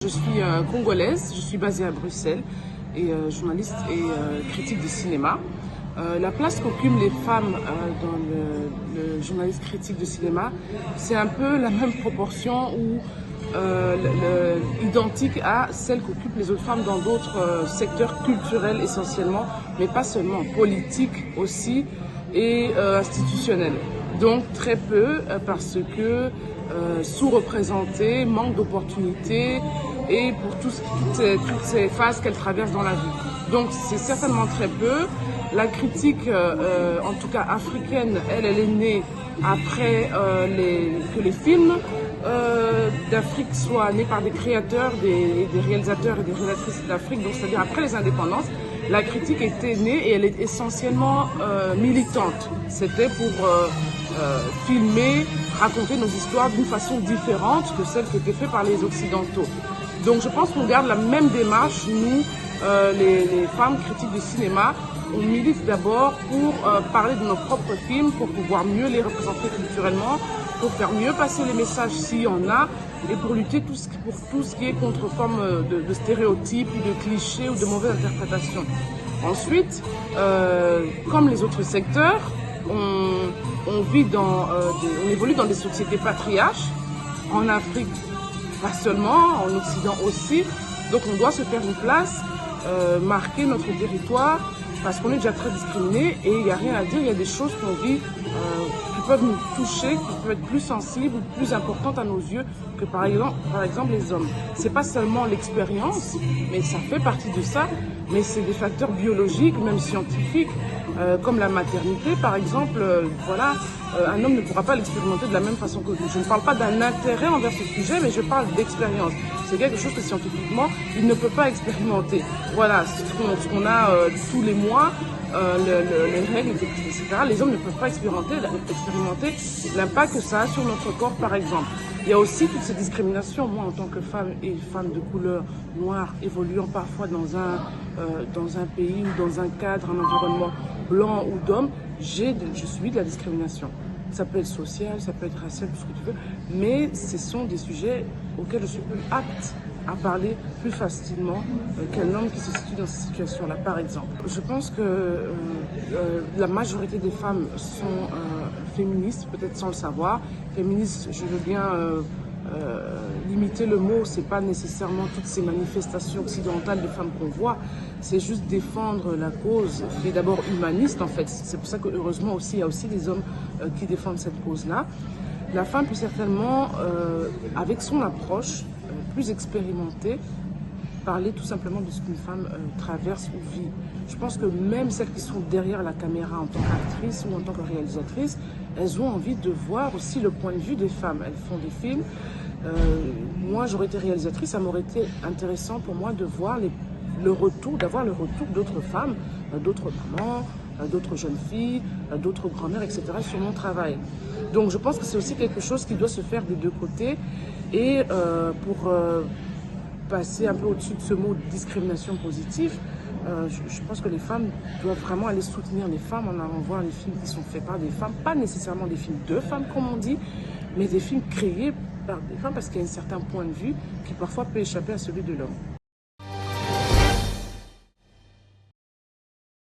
Je suis congolaise, je suis basée à Bruxelles et journaliste et critique de cinéma. La place qu'occupent les femmes dans le journaliste critique de cinéma, c'est un peu la même proportion ou identique à celle qu'occupent les autres femmes dans d'autres secteurs culturels essentiellement, mais pas seulement, politiques aussi et institutionnels. Donc très peu parce que sous-représentées, manque d'opportunités et pour toutes ces phases qu'elles traversent dans la vie. Donc c'est certainement très peu. La critique, en tout cas africaine, elle est née après que les films d'Afrique soient nés par des créateurs, des réalisateurs et des réalisatrices d'Afrique, donc c'est-à-dire après les indépendances. La critique était née et elle est essentiellement militante. C'était pour filmer, raconter nos histoires d'une façon différente que celle qui était faite par les Occidentaux. Donc je pense qu'on garde la même démarche, nous, les femmes critiques de cinéma. On milite d'abord pour parler de nos propres films, pour pouvoir mieux les représenter culturellement, pour faire mieux passer les messages s'il y en a, et pour lutter pour tout ce qui est contre forme de stéréotypes, ou de clichés ou de mauvaises interprétations. Ensuite, comme les autres secteurs, on évolue dans des sociétés patriarches, en Afrique pas seulement, en Occident aussi. Donc on doit se faire une place, marquer notre territoire, parce qu'on est déjà très discriminés et il n'y a rien à dire, il y a des choses qu'on vit qui peuvent nous toucher, qui peuvent être plus sensibles ou plus importantes à nos yeux que par exemple les hommes. C'est pas seulement l'expérience, mais ça fait partie de ça, mais c'est des facteurs biologiques, même scientifiques, comme la maternité par exemple. Voilà, un homme ne pourra pas l'expérimenter de la même façon que nous. Je ne parle pas d'un intérêt envers ce sujet, mais je parle d'expérience. C'est quelque chose que scientifiquement, il ne peut pas expérimenter. Voilà, ce qu'on a tous les mois, les règles, etc. Les hommes ne peuvent pas expérimenter l'impact que ça a sur notre corps, par exemple. Il y a aussi toutes ces discriminations. Moi, en tant que femme et femme de couleur noire, évoluant parfois dans un pays ou dans un cadre, un environnement blanc ou d'homme, je subis de la discrimination. Ça peut être social, ça peut être racial, tout ce que tu veux, mais ce sont des sujets auxquels je suis plus apte à parler plus facilement qu'un homme qui se situe dans cette situation-là, par exemple. Je pense que la majorité des femmes sont féministes, peut-être sans le savoir. Féministes, je veux bien limiter le mot, c'est pas nécessairement toutes ces manifestations occidentales de femmes qu'on voit, c'est juste défendre la cause qui est d'abord humaniste en fait. C'est pour ça que heureusement aussi, il y a aussi des hommes qui défendent cette cause-là. La femme peut certainement, avec son approche plus expérimentée, parler tout simplement de ce qu'une femme traverse ou vit. Je pense que même celles qui sont derrière la caméra en tant qu'actrice ou en tant que réalisatrice, elles ont envie de voir aussi le point de vue des femmes. Elles font des films. Moi, j'aurais été réalisatrice, ça m'aurait été intéressant pour moi de voir d'avoir le retour d'autres femmes, d'autres mamans, d'autres jeunes filles, d'autres grand-mères, etc. sur mon travail. Donc je pense que c'est aussi quelque chose qui doit se faire des deux côtés. Et pour passer un peu au-dessus de ce mot discrimination positive, je pense que les femmes doivent vraiment aller soutenir les femmes en allant voir les films qui sont faits par des femmes, pas nécessairement des films de femmes comme on dit, mais des films créés par des femmes parce qu'il y a un certain point de vue qui parfois peut échapper à celui de l'homme.